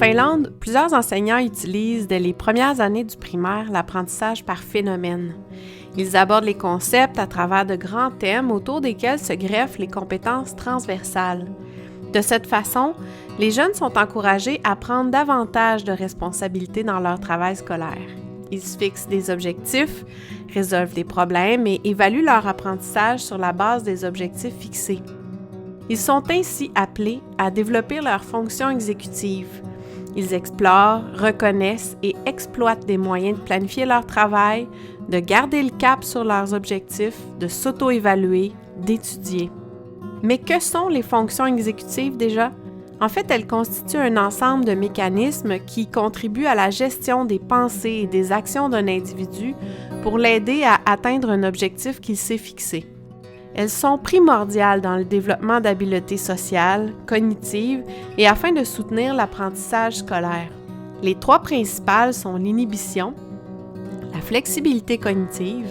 Finlande, plusieurs enseignants utilisent dès les premières années du primaire l'apprentissage par phénomène. Ils abordent les concepts à travers de grands thèmes autour desquels se greffent les compétences transversales. De cette façon, les jeunes sont encouragés à prendre davantage de responsabilités dans leur travail scolaire. Ils se fixent des objectifs, résolvent des problèmes et évaluent leur apprentissage sur la base des objectifs fixés. Ils sont ainsi appelés à développer leurs fonctions exécutives. Ils explorent, reconnaissent et exploitent des moyens de planifier leur travail, de garder le cap sur leurs objectifs, de s'auto-évaluer, d'étudier. Mais que sont les fonctions exécutives déjà? En fait, elles constituent un ensemble de mécanismes qui contribuent à la gestion des pensées et des actions d'un individu pour l'aider à atteindre un objectif qu'il s'est fixé. Elles sont primordiales dans le développement d'habiletés sociales, cognitives et afin de soutenir l'apprentissage scolaire. Les trois principales sont l'inhibition, la flexibilité cognitive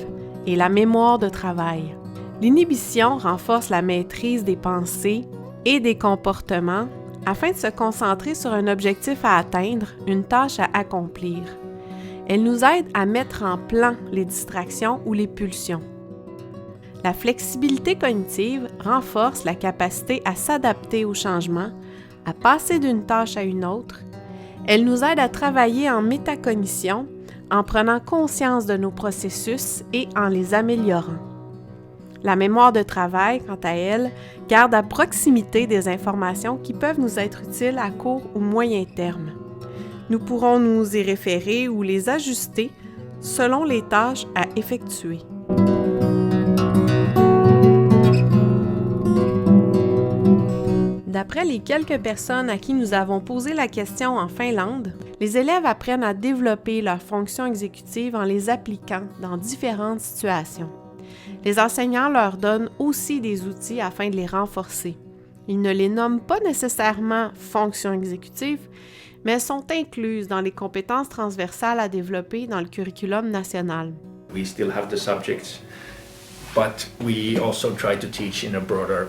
et la mémoire de travail. L'inhibition renforce la maîtrise des pensées et des comportements afin de se concentrer sur un objectif à atteindre, une tâche à accomplir. Elle nous aide à mettre en plan les distractions ou les pulsions. La flexibilité cognitive renforce la capacité à s'adapter aux changements, à passer d'une tâche à une autre. Elle nous aide à travailler en métacognition, en prenant conscience de nos processus et en les améliorant. La mémoire de travail, quant à elle, garde à proximité des informations qui peuvent nous être utiles à court ou moyen terme. Nous pourrons nous y référer ou les ajuster selon les tâches à effectuer. D'après les quelques personnes à qui nous avons posé la question en Finlande, les élèves apprennent à développer leurs fonctions exécutives en les appliquant dans différentes situations. Les enseignants leur donnent aussi des outils afin de les renforcer. Ils ne les nomment pas nécessairement fonctions exécutives, mais elles sont incluses dans les compétences transversales à développer dans le curriculum national. We still have the subjects, but we also try to teach in a broader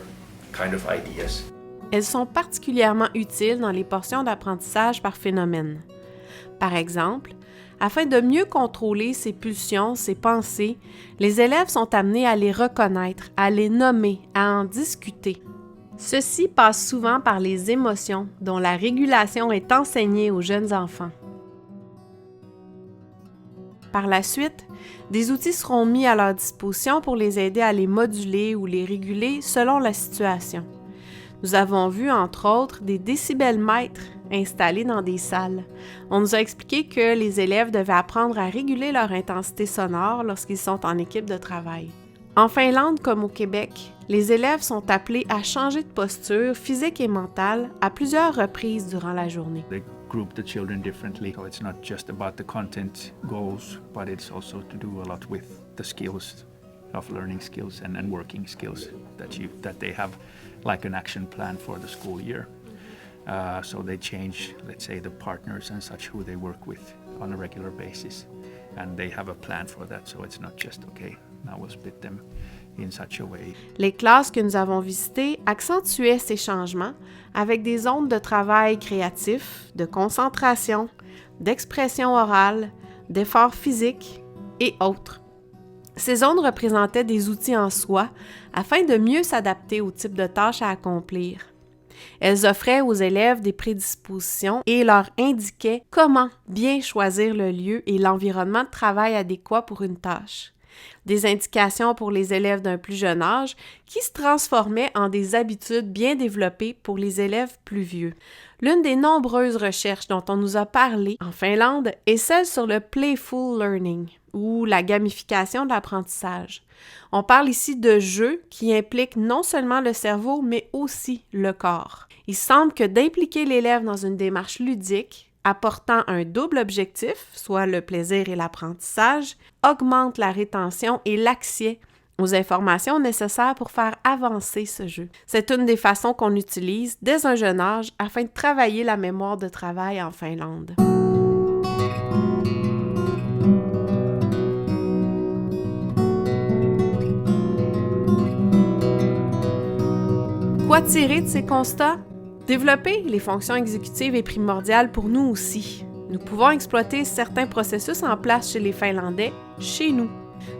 kind of ideas. Elles sont particulièrement utiles dans les portions d'apprentissage par phénomène. Par exemple, afin de mieux contrôler ses pulsions, ses pensées, les élèves sont amenés à les reconnaître, à les nommer, à en discuter. Ceci passe souvent par les émotions, dont la régulation est enseignée aux jeunes enfants. Par la suite, des outils seront mis à leur disposition pour les aider à les moduler ou les réguler selon la situation. Nous avons vu, entre autres, des décibelmètres installés dans des salles. On nous a expliqué que les élèves devaient apprendre à réguler leur intensité sonore lorsqu'ils sont en équipe de travail. En Finlande comme au Québec, les élèves sont appelés à changer de posture physique et mentale à plusieurs reprises durant la journée. They group the children differently, so it's not just about the content goals, but it's also to do a lot with the skills of learning skills and working skills that they have, like an action plan for the school year. So they change, let's say, the partners and such who they work with on a regular basis, and they have a plan for that. So it's not just okay, now we'll split them in such a way. Les classes que nous avons visitées accentuaient ces changements avec des zones de travail créatif, de concentration, d'expression orale, d'efforts physiques et autres. Ces zones représentaient des outils en soi afin de mieux s'adapter au type de tâches à accomplir. Elles offraient aux élèves des prédispositions et leur indiquaient comment bien choisir le lieu et l'environnement de travail adéquat pour une tâche. Des indications pour les élèves d'un plus jeune âge qui se transformaient en des habitudes bien développées pour les élèves plus vieux. L'une des nombreuses recherches dont on nous a parlé en Finlande est celle sur le playful learning, ou la gamification de l'apprentissage. On parle ici de jeux qui impliquent non seulement le cerveau, mais aussi le corps. Il semble que d'impliquer l'élève dans une démarche ludique, apportant un double objectif, soit le plaisir et l'apprentissage, augmente la rétention et l'accès aux informations nécessaires pour faire avancer ce jeu. C'est une des façons qu'on utilise dès un jeune âge afin de travailler la mémoire de travail en Finlande. Quoi tirer de ces constats? Développer les fonctions exécutives est primordial pour nous aussi. Nous pouvons exploiter certains processus en place chez les Finlandais, chez nous.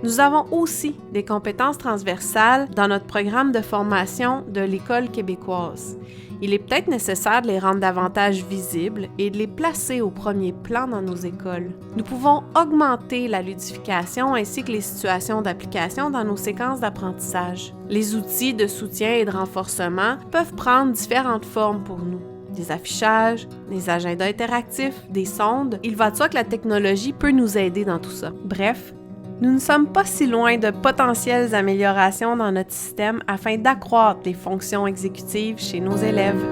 Nous avons aussi des compétences transversales dans notre programme de formation de l'École québécoise. Il est peut-être nécessaire de les rendre davantage visibles et de les placer au premier plan dans nos écoles. Nous pouvons augmenter la ludification ainsi que les situations d'application dans nos séquences d'apprentissage. Les outils de soutien et de renforcement peuvent prendre différentes formes pour nous. Des affichages, des agendas interactifs, des sondes. Il va de soi que la technologie peut nous aider dans tout ça. Bref, nous ne sommes pas si loin de potentielles améliorations dans notre système afin d'accroître les fonctions exécutives chez nos élèves.